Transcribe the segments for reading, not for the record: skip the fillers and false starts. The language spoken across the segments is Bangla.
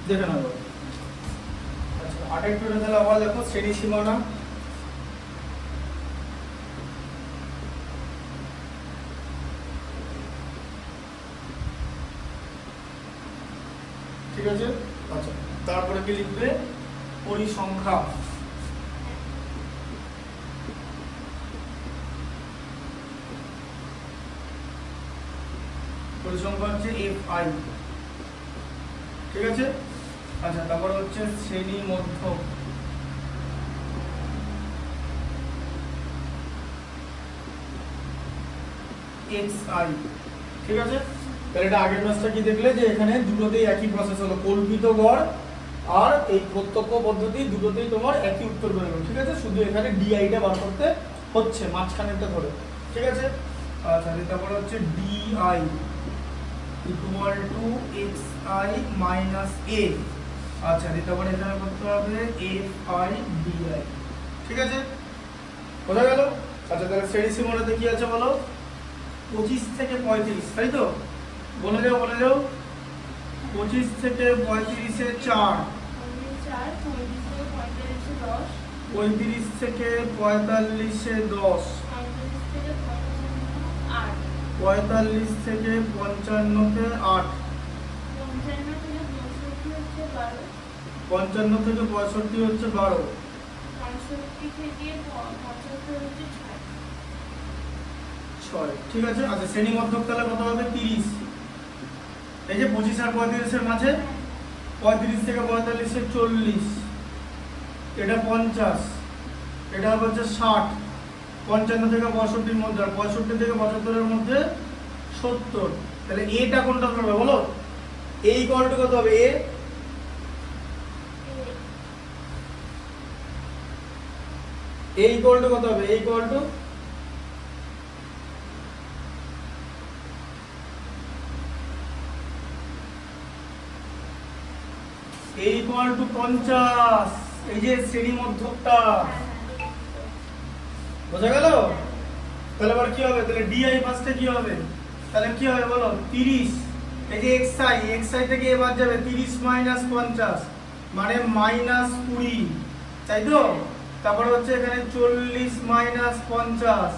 দেখে নেবো। আচ্ছা আরেকটু তাহলে আবার দেখো শ্রেণী সীমানা। ঠিক আছে, আচ্ছা তারপরে কি লিখবে? পরিসংখ্যা। পরিসংখ্যা হচ্ছে FI। ঠিক আছে, আচ্ছা তারপরে হচ্ছে শ্রেণী মধ্যক। XI। ঠিক আছে, তাহলে এটা আগের ম্যাচটা কি দেখলে যে এখানে দুটোতেই একই প্রসেস হলো, কল্পিত গড় আর এই প্রত্যক্ষ পদ্ধতি দুটোতেই তোমার একই উত্তর বেরোলো। ঠিক আছে, শুধু এখানে ডিআইটা বার করতে হচ্ছে মাঝখানেরটা ধরে। ঠিক আছে, আচ্ছা তারপরে হচ্ছে D I equal to xi minus a। আচ্ছা তারপরে এখানে করতে হবে fi di। ঠিক আছে, বোঝা গেল? আচ্ছা তাহলে শ্রেণী সীমানাতে কি আছে বলো? 25 থেকে 35, তাই তো? বলে যাও 25 থেকে 35 এ 4, 35 থেকে 45 এ 10, 45 থেকে 55 তে 8, 55 থেকে 65 হচ্ছে 12, 6। ঠিক আছে, আচ্ছা শ্রেণী মধ্যক তাহলে কত হবে? 30। এই যে 25 আর 35 এর মাঝে 35 থেকে 45 এ 40, এটা 50, এটা হচ্ছে 60, 55 থেকে 65 এর মধ্যে, আর 65 থেকে 75 এর মধ্যে 70। তাহলে এটা কোনটা হবে বলো? এই ইকুয়ালটু কত হবে? এই ইকুয়ালটু কত হবে? এই ইকুয়ালটু এই ইকুয়াল টু 50। এই যে শ্রেণী মধ্যকটা, বোঝা গেল? তাহলে আবার কি হবে? তাহলে ডিআই ফার্স্টে কি হবে? তাহলে কি হবে বলো? 30। এই যে xi থেকে এবার যাবে 30 মাইনাস 50 মানে মাইনাস 20, তাই তো? তারপরে হচ্ছে এখানে 40 মাইনাস 50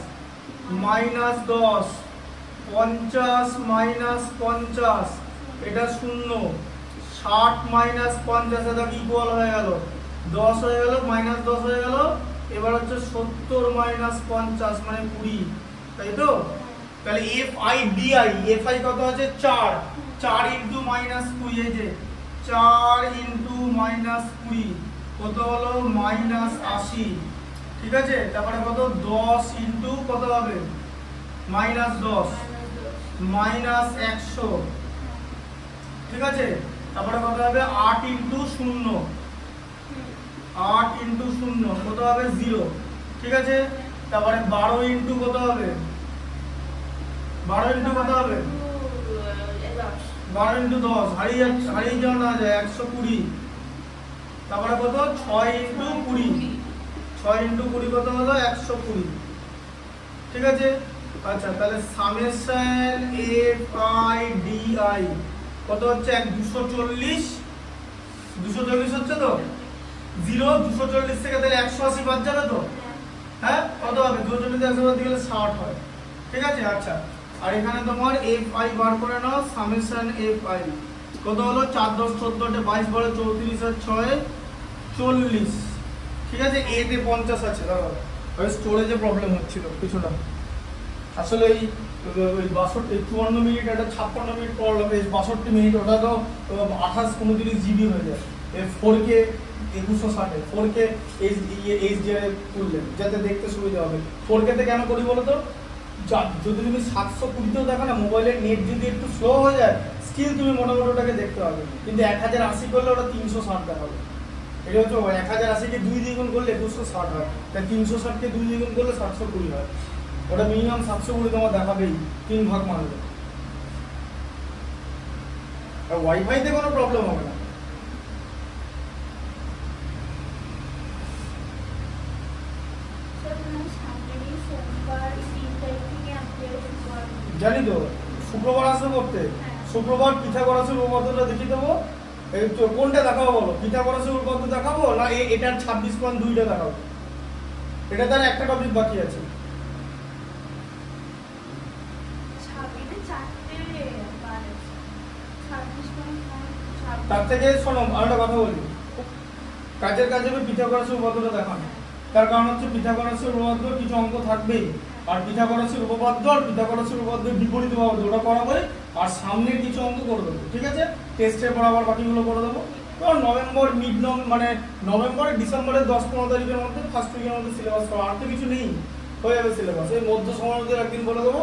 মাইনাস 10, 50 মাইনাস 50 এটা 0, 60 মাইনাস 50 এটা ইকুয়াল হয়ে গেল 10 হয়ে গেল, মাইনাস 10 হয়ে গেল। এবার হচ্ছে 70 মাইনাস 50 মানে 20, তাই তো? তাহলে FI DI, FI কত আছে? 4, 4 ইন্টু মাইনাস 20, এই যে 4 ইন্টু মাইনাস 20 কত হলো? মাইনাস 80। ঠিক আছে, তারপরে কত? 10 ইন্টু কত হবে? Minus 10 minus 100। ঠিক আছে, তারপরে কত হবে? 8 ইন্টু 0, 8 ইন্টু 0 কত হবে? 0। ঠিক আছে, তারপরে 12 ইন্টু কত হবে? 12 ইন্টু কত হবে? 12 ইন্টু 10 হারিয়ে যাওয়া না যায় 120। তারপরে কত? 6 ইন্টু 20, 6 ইন্টু 20 কত হলো? 120। ঠিক আছে, আচ্ছা তাহলে সামেশন FI DI কত হচ্ছে? 240, 240 হচ্ছে তো? 0 240 থেকে তাহলে 180 বাদ যাবে তো? হ্যাঁ, কত হবে? 240 থেকে 180 বাদ দিলে 60 হয়। ঠিক আছে, আচ্ছা আর এখানে তোমার FI বার করে নাও। সামেশন FI কত হলো? 4 10 14 22 12 34 আর 6 40। ঠিক আছে, এ তে 50 আছে। দাঁড়াও, ওই স্টোরেজে প্রবলেম হচ্ছিল কিছুটা। আসলে এই 54 মিনিট একটা 56 মিনিট প্রবলেম, 62 মিনিট ওটা তো 28 29 জিবি হয়ে যায়। 4K 2160 4K HDR তুললে যাতে দেখতে সুবিধা হবে। 4K তে কেন করি বলো তো? যদি তুমি 720তেও দেখো না, মোবাইলের নেট যদি একটু স্লো হয়ে যায় স্টিল তুমি মোটামুটি ওটাকে দেখতে পাবে, কিন্তু 1080 করলে ওটা 360 দেখাবে। এটা হচ্ছে 1080 কে 2 দ্বিগুণ করলে 260 হয়, তাই 360 কে 2 দ্বিগুণ করলে 720 হয়। ওটা মিনিমাম 720 তোমার দেখাবেই 3 ভাগ মারলে। আর ওয়াইফাইতে কোনো প্রবলেম হবে না। জানি তো, শুক্রবার আসবে করতে। শুক্রবার পিঠাগোড়াসের উপপাদ্যটা দেখিয়ে দেবো, এই তো কোনটা দেখাবো বলো, পিথাগোরাসের উপপাদ্য দেখাবো না এটার 26.2টা দেখাবো? এটা তার একটা টপিক বাকি আছে। তার থেকে শোনো আরেকটা কথা বলি, কাজের কাজে পিথাগোরাসের উপপাদ্যটা দেখানো। তার কারণ হচ্ছে পিথাগোরাসের উপপাদ্য কিছু অঙ্ক থাকবেই, আর পিথাগোরাসের উপপাদ্য আর পিথাগোরাসের উপপাদ্যের বিপরীত উপপাদ্য ওটা করাবোই, আর সামনে কিছু অঙ্ক করে দেবো, ঠিক আছে? টেস্টের পর আবার বাকিগুলো করে দেবো। কারণ নভেম্বর মানে নভেম্বরে ডিসেম্বরের 10-15 তারিখের মধ্যে ফার্স্ট উইকের মধ্যে সিলেবাস করা, আর তো কিছু নেই, হয়ে যাবে সিলেবাস। এই মধ্য সময়ের মধ্যে একদিন বলে দেবো,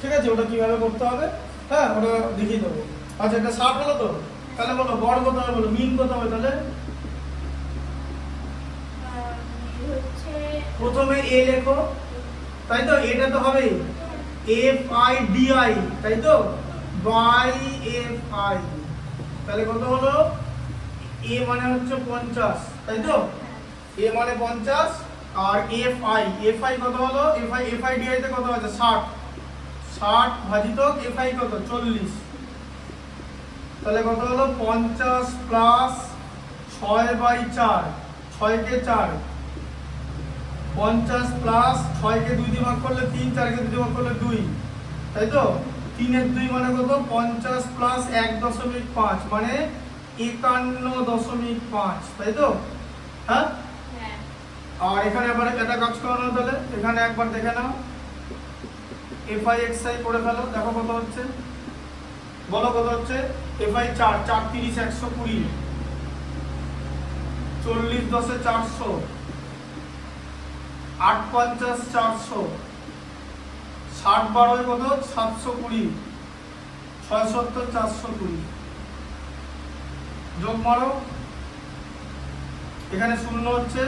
ঠিক আছে? ওটা কিভাবে করতে হবে, হ্যাঁ ওটা দেখিয়ে দেবো। আচ্ছা এটা 60 হলো তো, তাহলে বলো গড় কত হবে, বলো মিন কত হবে? তাহলে প্রথমে এ লেখো, তাই তো? এটা তো হবে FIDI, তাই তো? বাই FI, তাহলে কত হলো? এ মানে হচ্ছে 50, তাই তো? এ মানে 50, আর FI কত হলো? FIDI তে কত আছে? 60 ভাজিত FI কত? 40, তাহলে কত হলো? 50 প্লাস 6/4, 6 কে 4, 50 প্লাস 6 কে 2 দিয়ে ভাগ করলে 3, 4 কে 2 দিয়ে ভাগ করলে 2, তাই তো? 3 এর 2 মানে কত? 50 প্লাস 1.5 মানে 51.5, তাই তো? হ্যাঁ, আর এখানে আবার এটা কাজ করানো, তাহলে এখানে একবার দেখে নাও, FIXI করে ফেলো, দেখো কত হচ্ছে, বলো কত হচ্ছে? FI 4, 4 30 120, 40 10 400, 8 50 400, 60 12 কত? 720, 6 70 420, যোগ মারো, এখানে শূন্য হচ্ছে,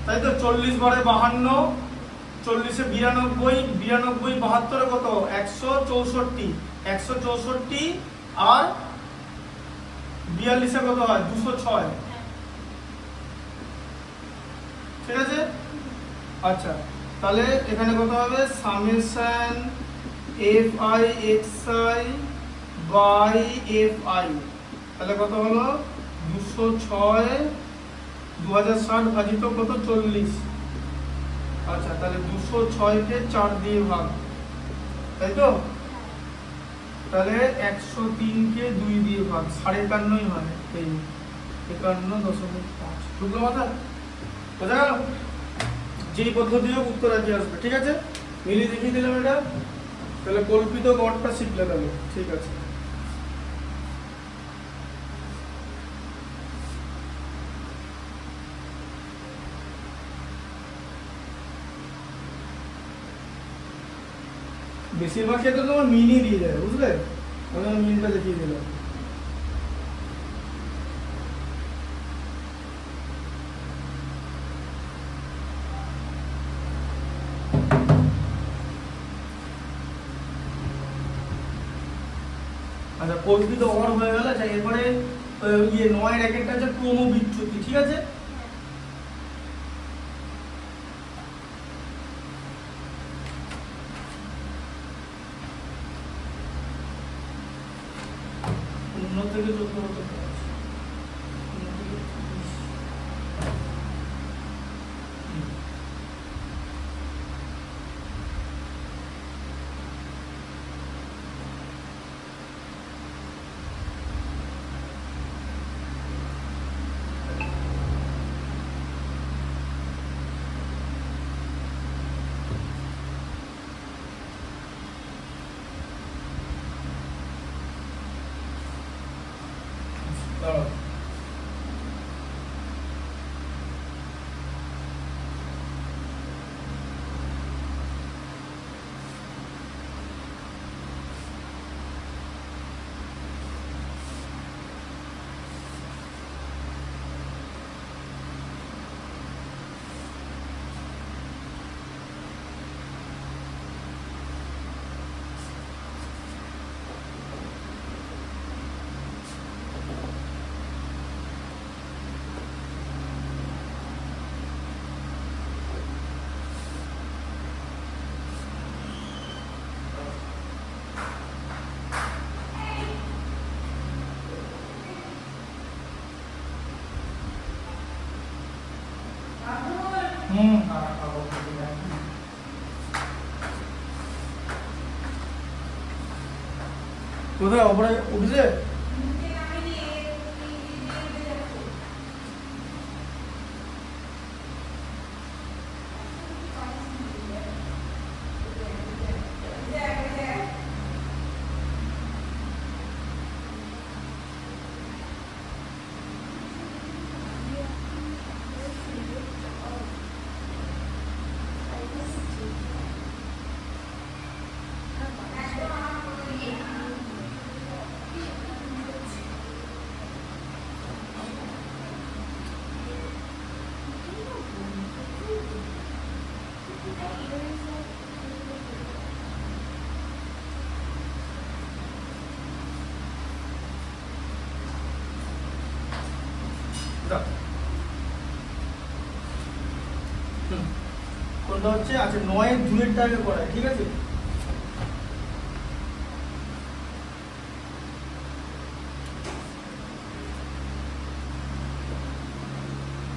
তাই তো? 40 12 52, 40 এ 92, 92 72 কত? 164, 164 আর 42 এ কত হয়? 206, ঠিক আছে? আচ্ছা তাহলে এখানে কত হবে? সামেশন FIXI বাই FI, তাহলে কত হলো? 206 2060 ভাজিত কত? 40, আচ্ছা তাহলে 206 কে 4 দিয়ে ভাগ, তাই তো? তাহলে 103 কে 2 দিয়ে ভাগ, 51.5 হয়, এই 51.5। বুঝলো কথা? বোঝা গেল? যেই পদ্ধতি হোক উত্তর রাজি আসবে, ঠিক আছে? মিলিয়ে দেখিয়ে দিলাম এটা, তাহলে কল্পিত গড়টা শিখলে তাহলে, ঠিক আছে? বেশিরভাগ ক্ষেত্রে তোমার মিনই দিয়ে যায়, বুঝলে? আমি মিনটা দেখিয়ে দিলাম। আচ্ছা কল্পিত গড় হয়ে গেল। আচ্ছা এরপরে 9 র্যাকেটটা হচ্ছে ক্রমবিচ্যুতি, ঠিক আছে? থেকে 14 কোথায় ওপরে উঠেছে? কোনটা হচ্ছে? আচ্ছা 9 2 আগে করায়, ঠিক আছে?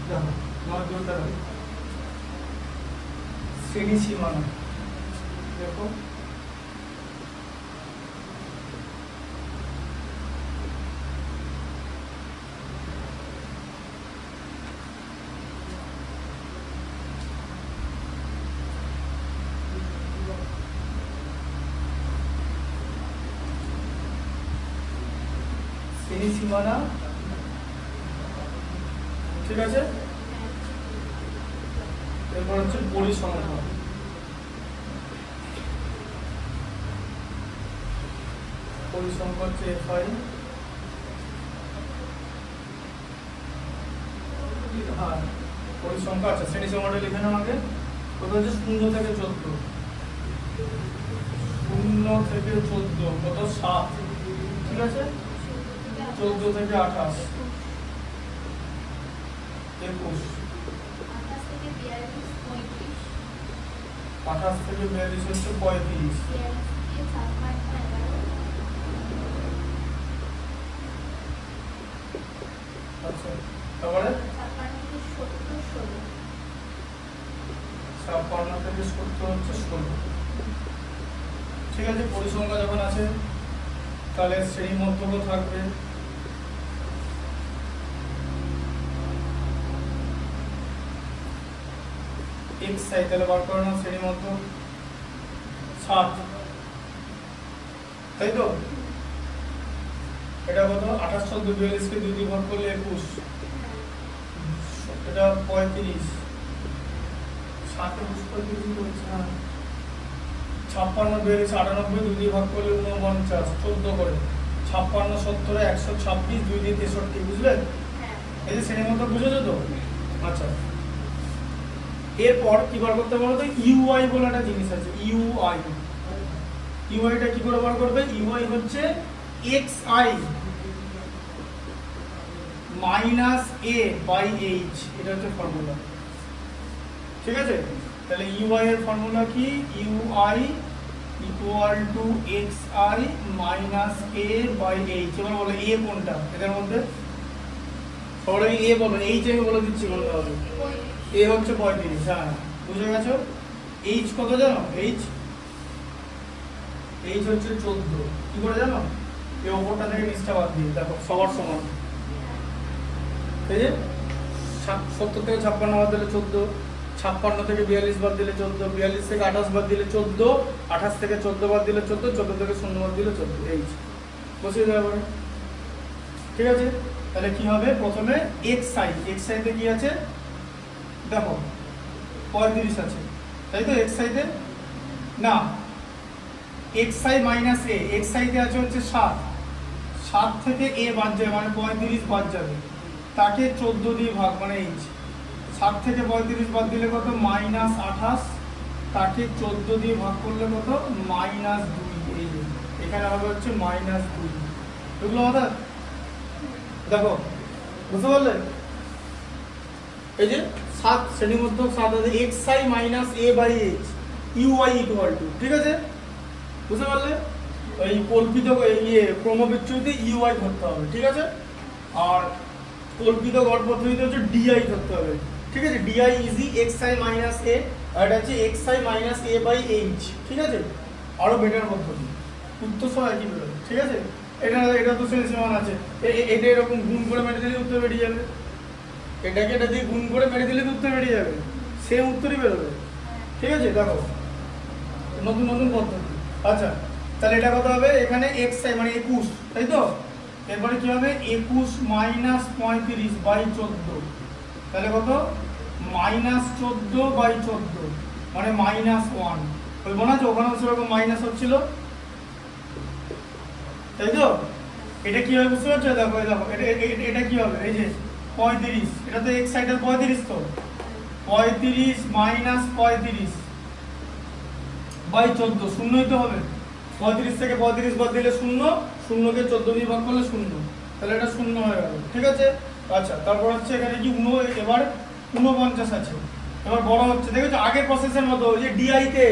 দেখো 9 2 শ্রেণী সীমানা দেখো সীমানা, ঠিক আছে? এরপর হচ্ছে পরিসংখ্যা, পরিসংখ্যা হচ্ছে FI, হ্যাঁ পরিসংখ্যা। আচ্ছা শ্রেণী সীমানাটা লিখে নাও আগে। কত হচ্ছে? 0 থেকে 14, 0 থেকে 14 কত? 7, ঠিক আছে? 14 থেকে 28, 21, 28 থেকে 42 হচ্ছে 35, আচ্ছা তারপরে 56 থেকে 70 হচ্ছে 16, ঠিক আছে? পরিসংখ্যা যখন আছে তাহলে শ্রেণী মধ্যক থাকবে xi, তাহলে বার করো না শ্রেণী মধ্যক 7, তাই তো? এটা কত? 28 14 42 কে 2 দিয়ে ভাগ করলে 21, এটা 35, 7 35 হচ্ছে না, 56 42 98 2 দিয়ে ভাগ করলে 49, 14 করে 56 70 126 2 দিয়ে 63, বুঝলে? এই যে শ্রেণী মধ্যক বুঝেছো তো? আচ্ছা এরপর কি বার করতে বলো তো? ইউআই বলে একটা জিনিস আছে, ইউআই। ইউআইটা কি করে বার করবে? ইউআই হচ্ছে xi minus a by h, এটা হচ্ছে ফর্মুলা, ঠিক আছে? তাহলে ইউআই এর ফর্মুলা কি? U I equal to xi minus a by h। এবার বলো a কোনটা এদের মধ্যে? সবাই a বলো, h আমি বলে দিচ্ছি কোনটা হবে। a হচ্ছে 35, হ্যাঁ বুঝে গেছো? h কত জানো? h হচ্ছে 14, কি করে জানো? এই ওপরটা থেকে নিচটা বাদ দিয়ে দেখো সবার সমান, এই যে 70 থেকে 56 বাদ দিলে 14, 56 থেকে 42 বাদ দিলে 14, 42 থেকে 28 বাদ দিলে 14, 28 থেকে 14 বাদ দিলে 14, 14 থেকে 0 বাদ দিলে 14, এই বসিয়ে দেওয়া হবে, ঠিক আছে? তাহলে কি হবে? প্রথমে xi তে কি আছে দেখো 35 আছে, তাই তো? xi তে না, xi মাইনাস a, xi তে আছে হচ্ছে 7, 7 থেকে a বাদ যাবে মানে 35 বাদ যাবে, তাকে 14 দিয়ে ভাগ মানে h, 7 থেকে 35 বাদ দিলে কত? মাইনাস 28, তাকে 14 দিয়ে ভাগ করলে কত? মাইনাস 2, এই এখানে হবে হচ্ছে মাইনাস 2, এগুলো কথা দেখো বুঝতে পারলে? এই যে 7 শ্রেণীর মধ্যে 7 আছে, xi minus a by h ui equal to, ঠিক আছে? বুঝতে পারলে? এই কল্পিত ক্রমবিচ্যুতিতে ui ধরতে হবে, ঠিক আছে? আর কল্পিত গড় পদ্ধতিতে হচ্ছে di ধরতে হবে, ঠিক আছে, DI is X I minus A, আর এটা হচ্ছে X I minus A by H. ঠিক আছে, আরো বেটার পদ্ধতি, উত্তর সব একই বেরোবে। ঠিক আছে, এটা তো সেন্স মান আছে, এটা এরকম গুণ করে মেরে দিলে উত্তর বেরিয়ে যাবে, এটাকে এটা দিয়ে গুণ করে মেরে দিলে উত্তর বেরিয়ে যাবে, সেম উত্তরই বেরোবে। ঠিক আছে, দেখো নতুন নতুন পদ্ধতি। আচ্ছা, তাহলে এটা কত হবে, এখানে এক্স আই মানে 21, তাই তো? এরপরে কি হবে, 21 মাইনাস 35 বাই 14, তাহলে কত, মাইনাস 14 বাই 14 মানে মাইনাস 1। ওই মনে আছে ওখানে সেরকম মাইনাস হচ্ছিল, তাই তো? এটা কি হবে বুঝতে পারছো? দেখো দেখো এটা কি হবে, এই যে 35, এটা তো এক্স সাইডের 35, তো 35 মাইনাস 35 বাই 14, শূন্যই তো হবে। 35 থেকে 35 বাদ দিলে শূন্য, শূন্যকে 14 দিয়ে ভাগ করলে শূন্য, তাহলে এটা শূন্য হয়ে গেল। ঠিক আছে, আচ্ছা তারপর হচ্ছে এখানে কি এবার 49 আছে, এবার বড় হচ্ছে, দেখেছো আগের প্রসেসের মতো, যে ডিআই তে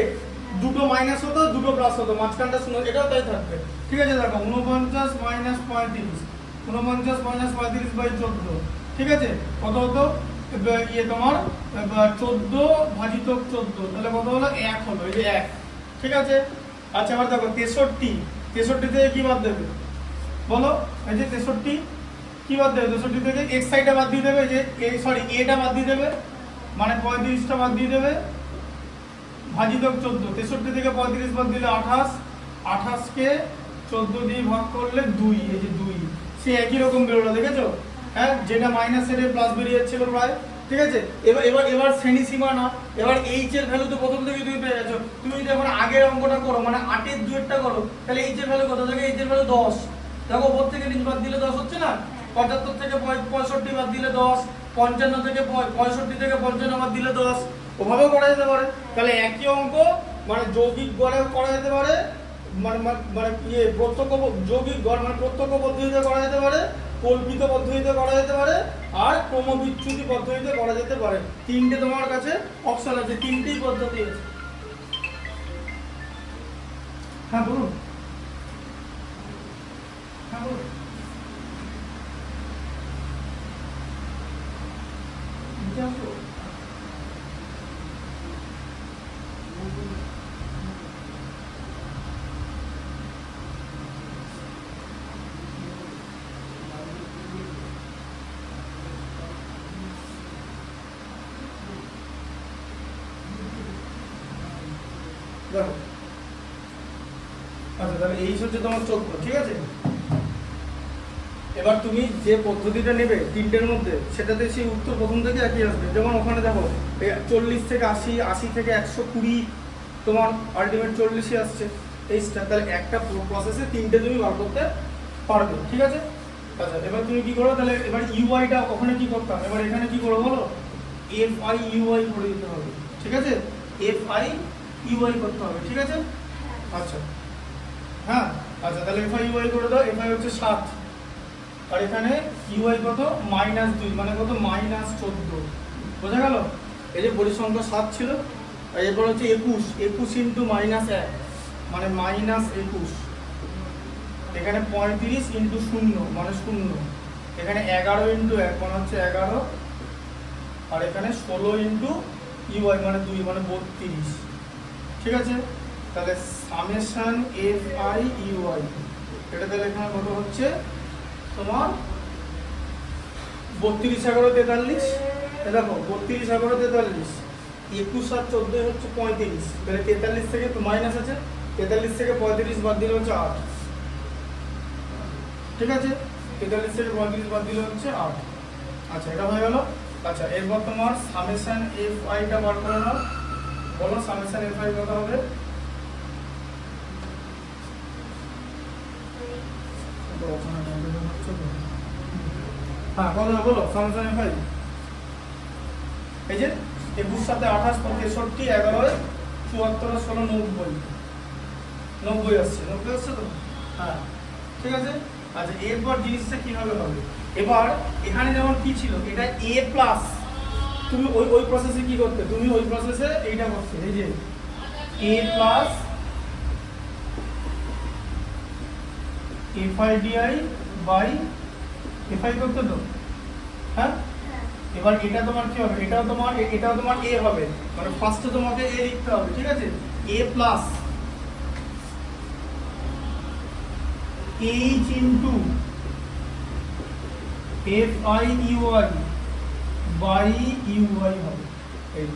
দুটো মাইনাস হতো দুটো প্লাস হতো, মাঝখানটা শূন্য, এটাও তাই থাকবে। ঠিক আছে, দেখো 49 মাইনাস 35, 49 মাইনাস 35 বাই 14, ঠিক আছে, কত হতো, তোমার 14 ভাজিত 14, তাহলে কত হলো, 1 হলো, এই যে 1। ঠিক আছে, আচ্ছা এবার দেখো 63, 63 থেকে কি বাদ দেবে বলো, এই যে 63 কি বাদ দেবে, 63 থেকে এক্স সাইডটা বাদ দিয়ে দেবে, যে সরি এটা বাদ দিয়ে দেবে, মানে 35টা বাদ দিয়ে দেবে, ভাজিতক 14, 63 থেকে 35 বাদ দিলে 28, 28 কে 14 দিয়ে ভাগ করলে 2, এই যে 2, সে একই রকম বেরোলো, দেখেছো? হ্যাঁ, যেটা মাইনাস এর প্লাস বেরিয়ে যাচ্ছিল প্রায়। ঠিক আছে, এবার শ্রেণী সীমা না, এবার এইচ এর ভ্যালু তো প্রথম থেকে তুমি পেয়ে গেছো। তুমি যদি এখন আগের অঙ্কটা করো, মানে 8 এর 2 করো, তাহলে এইচ এর ভ্যালু কত থাকে, এইচ এর ভ্যালু 10। দেখো উপর থেকে নিচ বাদ দিলে 10 হচ্ছে না, 75 থেকে 65 বাদ দিলে 10, 55 থেকে 65 থেকে 55 বাদ দিলে 10, ওভাবেও করা যেতে পারে। তাহলে একই অঙ্ক মানে যৌগিক গড়ে করা যেতে পারে, মানে প্রত্যক্ষ যৌগিক গড় মানে প্রত্যক্ষ পদ্ধতিতে করা যেতে পারে, কল্পিত পদ্ধতিতে করা যেতে পারে, আর ক্রমবিচ্যুতি পদ্ধতিতে করা যেতে পারে। তিনটে তোমার কাছে অপশন আছে, তিনটেই পদ্ধতি আছে। হ্যাঁ বলুন, হ্যাঁ বলুন। দেখো আচ্ছা, তাহলে এই হচ্ছে তোমার 14। ঠিক আছে, এবার তুমি যে পদ্ধতিটা নেবে তিনটের মধ্যে, সেটাতে সেই উত্তর প্রথম থেকে একই আসবে। যেমন ওখানে দেখো 40 থেকে 80, 80 থেকে 120, তোমার আলটিমেট 40ই আসছে এইটা। তাহলে একটা প্রসেসে তিনটে তুমি বার করতে পারবে। ঠিক আছে, আচ্ছা এবার তুমি কি করো, তাহলে এবার ইউআইটা ওখানে কি করতে হবে, এবার এখানে কি করো বলো, এফ আই ইউআই করে দিতে হবে। ঠিক আছে, এফ আই ইউআই করতে হবে। ঠিক আছে, আচ্ছা হ্যাঁ, আচ্ছা তাহলে এফ আই ইউআই করে দাও। এফ আই হচ্ছে 7, আর এখানে ইউআই কত, -2, মানে কত, -14। বোঝা গেল? এই যে পরিসংখ্যা 7 ছিল, আর এরপর হচ্ছে 21, 21 ইন্টু -1 মানে -21, এখানে 35 ইন্টু 0 মানে 0, এখানে 11 ইন্টু 1 মানে হচ্ছে 11, আর এখানে 16 ইন্টু ইউআই মানে 2 মানে 32। ঠিক আছে, তাহলে সামেশন এফ আই ইউআই, এটা তাহলে এখানে কত হচ্ছে তোমার 32 11 43। দেখো 32 11 43, 21 আর 14 হচ্ছে 35, তাহলে 43 থেকে তো মাইনাস আছে, 43 থেকে 35 বাদ দিলে হচ্ছে 8। ঠিক আছে, 43 থেকে 35 বাদ দিলে হচ্ছে 8। আচ্ছা এটা হয়ে গেল। আচ্ছা এরপর তোমার সামেশন এফ আইটা বার করে নাও, বলো সামেশন এফ আই কত হবে? হ্যাঁ বলো বলো, সামেশন এফ আই এই যে 21 সাথে 28 65 11 74 16 90 আসছে, 90 আসছে তো? হ্যাঁ ঠিক আছে। আচ্ছা এরপর জিনিসটা কিভাবে হবে, এবার এখানে যেমন কি ছিল, এটা এ প্লাস, তুমি ওই প্রসেসে কি করতে, তুমি ওই প্রসেসে এইটা করতে, এই যে A plus F I DI by F I করতে তো, হ্যাঁ এবার এটা তোমার কি হবে, এটাও তোমার a হবে, মানে ফার্স্টে তোমাকে a লিখতে হবে, ঠিক আছে। a plus h into fiuy by uy হবে, এই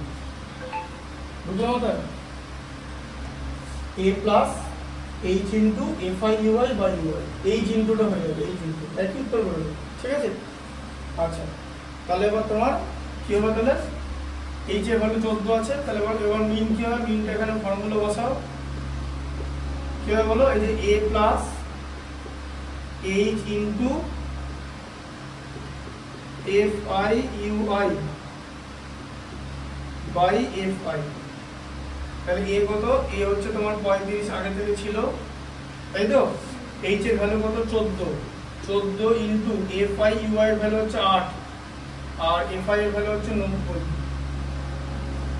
বুঝলো তো, a plus h into fiuy by uy, এই ইনটুটা হয়ে যাবে, এই ইনটু একই উত্তর করবে, ঠিক আছে। আচ্ছা তাহলে এবার তোমার কি হবে, তাহলে এই যে ভ্যালু 14 আছে, তাহলে এবার মিন কি হবে, মিনটা এখানে ফর্মুলা বসাও, কি হবে বলো, এই যে a plus h into fiuy by fi, তাহলে a কত, a হচ্ছে তোমার 35 আগে থেকে ছিল, তাই তো। h এর ভ্যালু কত, 14 ইনটু fiuy এর ভ্যালু হচ্ছে 8 আর fi এর ভ্যালু হচ্ছে 90,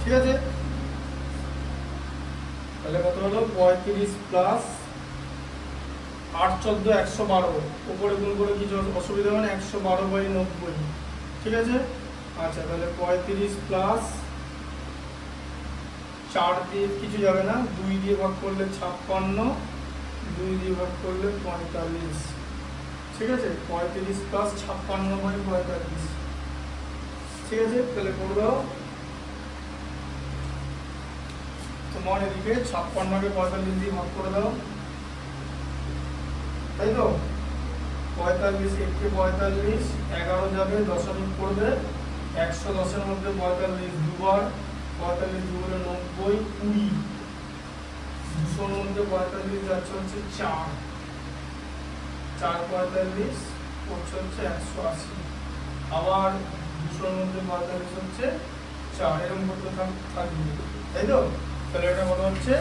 ঠিক আছে। তাহলে কত হলো, 35 প্লাস 8 14 112, উপরে গুণ করে কিছু অসুবিধা হবে না, 112 বাই 90, ঠিক আছে। আচ্ছা তাহলে 35 প্লাস 4 দিয়ে কিছু যাবে না, 2 দিয়ে ভাগ করলে 56, 2 দিয়ে ভাগ করলে 45, ঠিক আছে। 35 প্লাস 56 বাই 45, ঠিক আছে। তাহলে করে দাও, তোমার এদিকে 56কে 45 দিয়ে ভাগ করে দাও, তাই তো। 45 1 45, 11 যাবে, দশমিক পড়বে, 110 এর মধ্যে 45 দুবার, 45 দুগুণে 90, 20, 200 এর মধ্যে 45 যাচ্ছে হচ্ছে 4, 4 45 করছে হচ্ছে 180, আবার 200 এর মধ্যে 45 হচ্ছে 4, এরকম করতে থাকবে, তাই তো। তাহলে এটা কত হচ্ছে,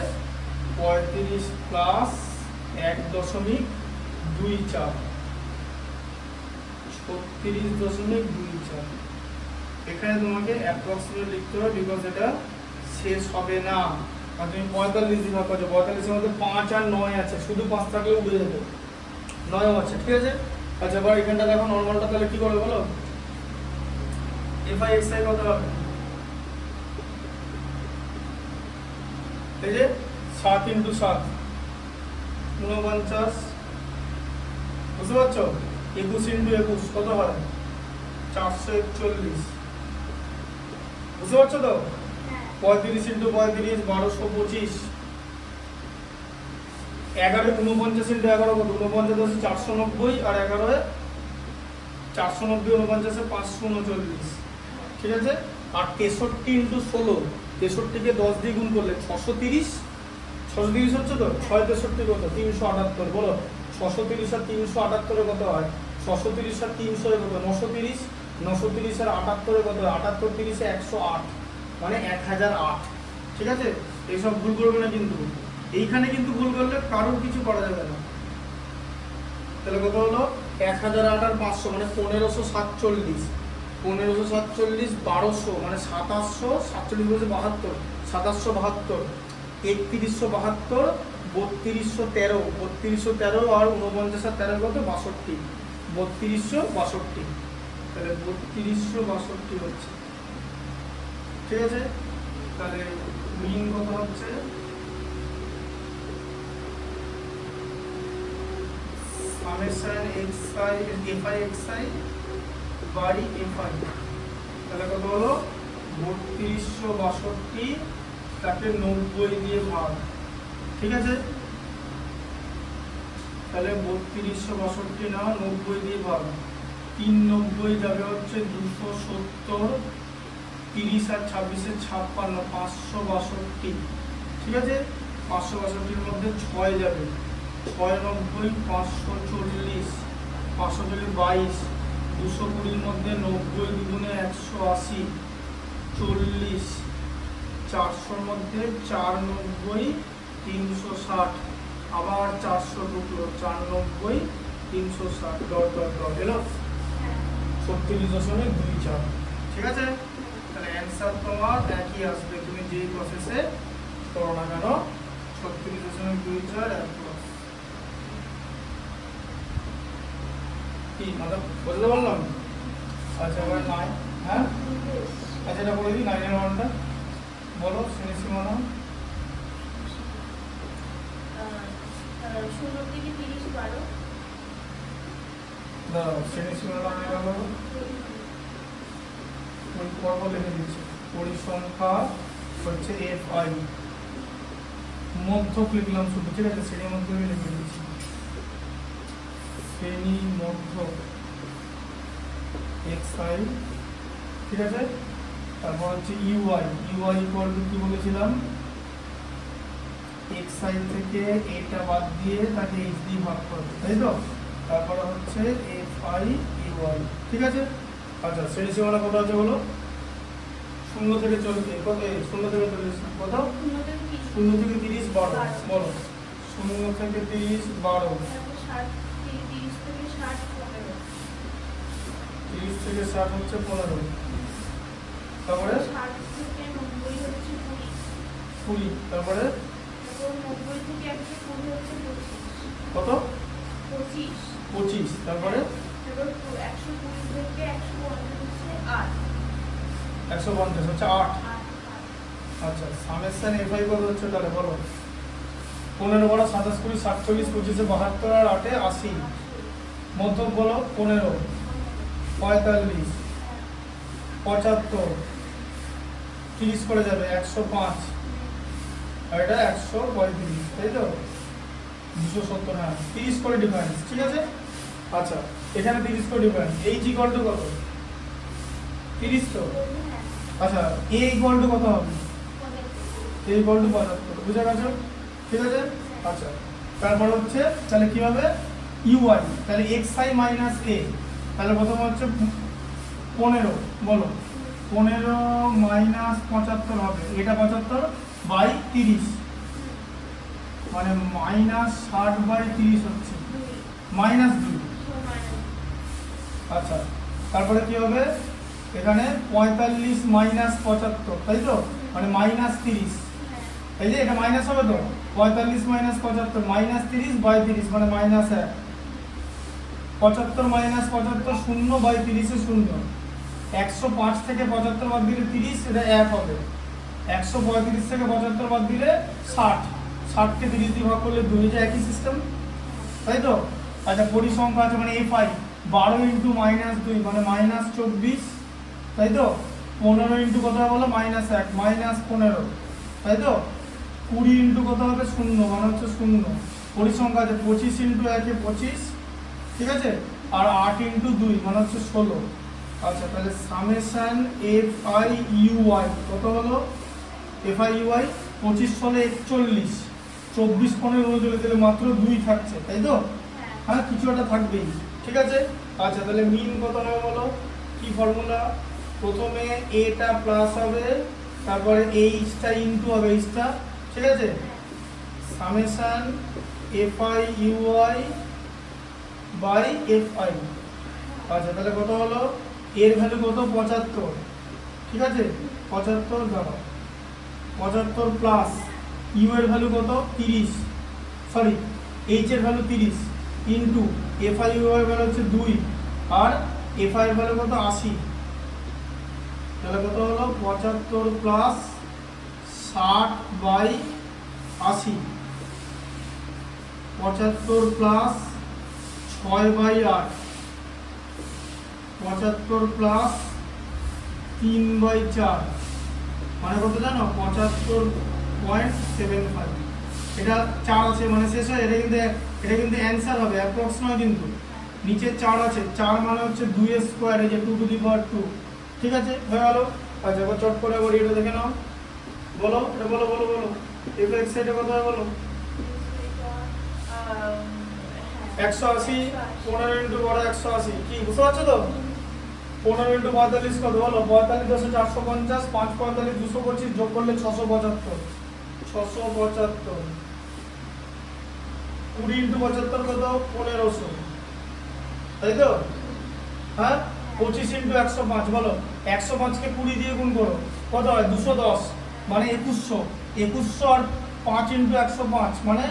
35 প্লাস 1.24, 36.24, এখানে তোমাকে অ্যাপ্রক্সিমেট লিখতে হবে, বিকজ এটা শেষ হবে না, আর তুমি 45 দিয়ে ভাগ করছো, 45 এর মধ্যে 5 আর 9 আছে, শুধু 5 থাকলেও উঠে যেত, 9ও আছে, ঠিক আছে। আচ্ছা এবার এখানটা দেখো, নরমালটা তাহলে কি করবে বলো, fi কত হবে, এই যে 7 ইনটু 7 49, বুঝতে পারছো, 21 ইনটু 21 কত হয়, 441, বুঝতে পারছো তো। 35 ইনটু 35 1225, 11 49 ইনটু 11 কত, 49 আছে 490, আর 11 490 49 539, ঠিক আছে। আর 63 ইনটু 16, 63 কে 10 দিয়ে গুণ করলে 630, 630 হচ্ছে তো, 6 63 কত, 378, বলো 630 আর 378 কত হয়, 630 আর 300 কত, 930, 930 আর 78 কত, 78 30 108, মানে 1008, ঠিক আছে। এইসব ভুল করবে না কিন্তু, এইখানে কিন্তু ভুল করলে কারোর কিছু করা যাবে না। তাহলে কত হলো, 1008 আর 500 মানে 1547, 1547 1200 মানে 2747 বলছে 72, 2772, 3172, 3213, 3213 আর 49 আর 13 কত, 62, 3262, তাহলে 3262 হচ্ছে, ঠিক আছে। তাহলে মিন কত হচ্ছে, সামেশন fi বাই fi, তাহলে কত হলো, 3262, তাকে 90 দিয়ে ভাগ, ঠিক আছে। তাহলে 3262 না 90 দিয়ে ভাগ, 390 যাবে হচ্ছে 270, 30 আর 26 56, 562, ঠিক আছে। 562 মধ্যে 6 যাবে, 6 90, 540, 540 22, 220 মধ্যে 90 দুগুণে 180, 40, 400 মধ্যে 4 90, 360, আবার 400 ঢুকলো, 4 90, 360, ডট ডট ডট এলো 36.24, ঠিক আছে। তাহলে অ্যান্সার তোমার একই আসবে, তুমি যেই প্রসেসে করো না কেন, 36.24 অ্যাপ্রক্স, কি মানে বুঝতে পারলাম। আচ্ছা এবার 9 হ্যাঁ আচ্ছা এটা বলে দিই 9 এর মানটা বলো শ্রেণী সীমানা 0 থেকে 30 12 দাঁড়াও শ্রেণী সীমানা আমি গেল ওই পর্ব লিখে দিচ্ছি পরিসংখ্যা হচ্ছে FI মধ্যক লিখলাম শুধু ঠিক আছে শ্রেণী মধ্যক লিখে দিচ্ছি শ্রেণী মধ্যক XI ঠিক আছে তারপর হচ্ছে UI ইকুয়াল টু কি বলেছিলাম XI থেকে এটা বাদ দিয়ে তাকে H দিয়ে ভাগ করবে তাই তো তারপর হচ্ছে FI UI ঠিক আছে আচ্ছা শ্রেণী সীমানা কত আছে বলো 0 থেকে 40 কত 0 থেকে 40 কত 0 থেকে 30 12 বলো 0 থেকে 30 12 30 থেকে 60 হচ্ছে 15 তারপরে 20 তারপরে 90 থেকে 120 হচ্ছে কত 25 তারপরে 120 থেকে 150 হচ্ছে 150 হচ্ছে 8 আচ্ছা সামেশন FI কত হচ্ছে তাহলে বলো 15 বড় 27 20 40 25 72 আর 8 80 মধ্যক বলো 15 45 75 30 করে যাবে 105 আর এটা 135 তাই তো 270 হ্যাঁ 30 করে ডিফারেন্স ঠিক আছে আচ্ছা এখানে 30 করে ডিফারেন্স H ইকুয়াল টু কত 30 তো আচ্ছা A ইকুয়াল টু কত হবে A ইকুয়াল টু 75 বুঝা গেছে ঠিক আছে আচ্ছা তারপর হচ্ছে তাহলে কি হবে UI তাহলে XI মাইনাস A তাহলে প্রথম হচ্ছে 15 বলো 15 মাইনাস 75 হবে এটা 75 বাই 30 মানে মাইনাস 60 বাই 30 হচ্ছে মাইনাস 2 আচ্ছা তারপরে কি হবে এখানে 45 মাইনাস 75 তাই তো মানে মাইনাস 30 এই যে এটা মাইনাস হবে তো 45 মাইনাস 75 মাইনাস 30 বাই 30 মানে মাইনাস 1 75 মাইনাস 75 0 বাই 30 এ 0 105 থেকে 75 বাদ দিলে 30 এটা 1 হবে 135 থেকে 75 বাদ দিলে 60 60 কে 30 দিয়ে ভাগ করলে 2 যে একই সিস্টেম তাই তো আচ্ছা পরিসংখ্যা আছে মানে FI 12 ইনটু মাইনাস 2 মানে মাইনাস 24 তাই তো 15 ইনটু কত হবে বলো মাইনাস 1 মাইনাস 15 তাই তো 20 ইনটু কত হবে 0 মানে হচ্ছে 0 পরিসংখ্যা আছে 25 ইনটু 1 এ 25 ঠিক আছে আর 8 ইনটু 2 মানে হচ্ছে 16 আচ্ছা তাহলে সামেশন FI UI কত হলো FI UI 25 হলে 41 24 15 39 তাহলে মাত্র 2 থাকছে তাই তো হ্যাঁ কিছু একটা থাকবেই ঠিক আছে আচ্ছা তাহলে মিন কত হবে বলো কি ফর্মুলা প্রথমে এটা প্লাস হবে তারপরে এইচটা ইনটু হবে এইচটা ঠিক আছে summation FI UI by FI আচ্ছা তাহলে কত হলো এর ভ্যালু কত 75 ঠিক আছে 75 দাও 75 প্লাস ইউ এর ভ্যালু কত 30 সরি এইচ এর ভ্যালু 30 ইনটু FI ইউ এর ভ্যালু হচ্ছে 2 আর FI এর ভ্যালু কত 80 তাহলে কত হলো 75 plus 60 by 80 75 plus 6 by 8 75 plus 3 by 4 মানে কত জানো 75.75 এটা 4 আছে মানে শেষ হয় এটা কিন্তু অ্যানসার হবে অ্যাপ্রক্স নয় কিন্তু নিচে 4 আছে 4 মানে হচ্ছে 2 এর স্কয়ার এই যে 2 টু দি পাওয়ার 2 ঠিক আছে হয়ে গেল আচ্ছা এবার চট করে বলি এটা দেখে নাও বলো এটা বলো বলো বলো fx এটা কত হয় বলো 180 15 ইনটু বড় 180 কি বুঝতে পারছো তো 15 ইনটু 45 কত বলো 45 10 450 5 45 225 যোগ করলে 675 675 20 ইনটু 75 কত 1500 তাই তো হ্যাঁ 25 ইনটু 105 বলো 105 কে 20 দিয়ে গুণ করো কত হয় 210 মানে 2100 আর 5 ইনটু 105 মানে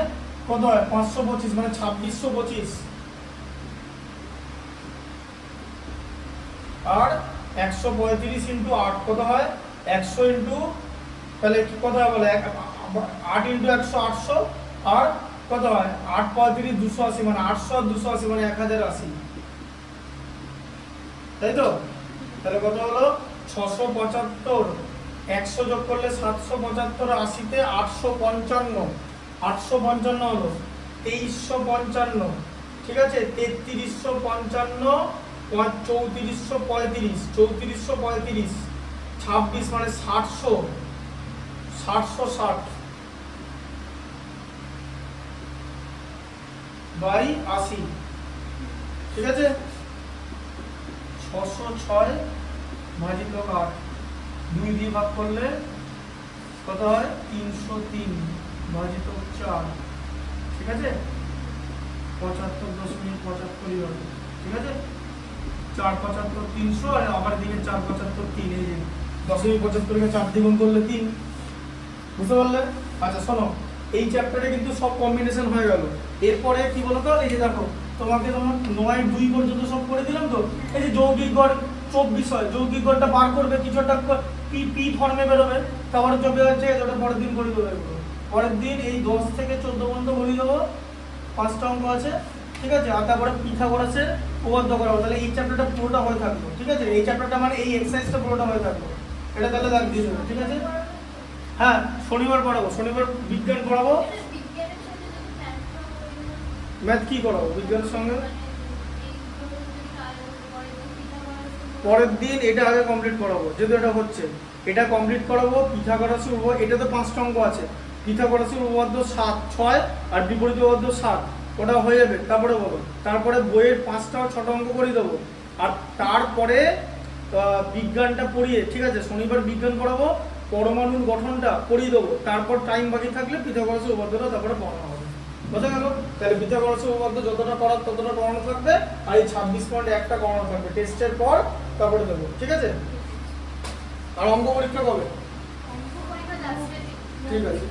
কত হয় 525 মানে 2625 আর 135 ইন্টু 8 কত হয় 100 ইন্টু তাহলে কি কত হয় বলে 8 ইন্টু 100 800 আর কত হয় 8 35 280 মানে 800 আর 280 মানে 1080 তাই তো তাহলে কত হলো 675 100 যোগ করলে 775 80 তে 855 855 হলো 2355 ঠিক আছে 3355 3435 3435 26 মানে 700 760 বাই 80 ঠিক আছে 606 ভাজিত 8 2 দিয়ে ভাগ করলে কত হয় 303 ভাজিত 4 ঠিক আছে 75.75 হবে ঠিক আছে 475 300 আর আবার দিকে 475 3 এই যে 10.75 কে 4 দ্বিগুণ করলে 3 বুঝতে পারলে আচ্ছা শোনো এই চ্যাপ্টারে কিন্তু সব কম্বিনেশন হয়ে গেল এরপরে কি বলতো এই যে দেখো তোমাকে তোমার 9 2 পর্যন্ত সব করে দিলাম তো এই যে যৌগিক গড় 24 হয় যৌগিক গড়টা বার করবে কিছু একটা পি পি ফর্মে বের হবে তারপরে চবে হচ্ছে এটা পরের দিন করে দেবো পরের দিন এই 10 থেকে 14 পর্যন্ত বলি দেবো পাঁচটা অঙ্ক আছে ঠিক আছে আর তারপরে পিথাগোরাসের উপপাদ্য করা তাহলে এই চ্যাপ্টারটা পুরোটা হয়ে থাকলো ঠিক আছে এই চ্যাপ্টারটা মানে এই এক্সারসাইজটা পুরোটা হয়ে থাকলো এটা তাহলে দাগ দিয়ে দেবো ঠিক আছে হ্যাঁ শনিবার পড়াবো শনিবার বিজ্ঞান পড়াবো ম্যাথ কি করাবো বিজ্ঞানের সঙ্গে পরের দিন এটা আগে কমপ্লিট করাবো যেহেতু এটা হচ্ছে এটা কমপ্লিট করাবো পিথাগোরাসের উপপাদ্য এটা তো 5টা অঙ্ক আছে পিথাগোরাসের উপপাদ্য 7 6 আর বিপরীত উপপাদ্য 7 ওটা হয়ে যাবে তারপরে বলো তারপরে বইয়ের 5টা 6টা অঙ্ক করে দেবো আর তারপরে বিজ্ঞানটা পড়িয়ে ঠিক আছে শনিবার বিজ্ঞান পড়াবো পরমাণুর গঠনটা পড়িয়ে দেবো তারপর টাইম বাকি থাকলে পিথাগোরাসের উপপাদ্যটা তারপরে পড়ানো হবে বোঝা গেল তাহলে পিথাগোরাসের উপপাদ্য যতটা করার ততটা করানো থাকবে আর এই 26.1টা করানো থাকবে টেস্টের পর তারপরে দেবো ঠিক আছে আর অঙ্ক পরীক্ষা কবে ঠিক আছে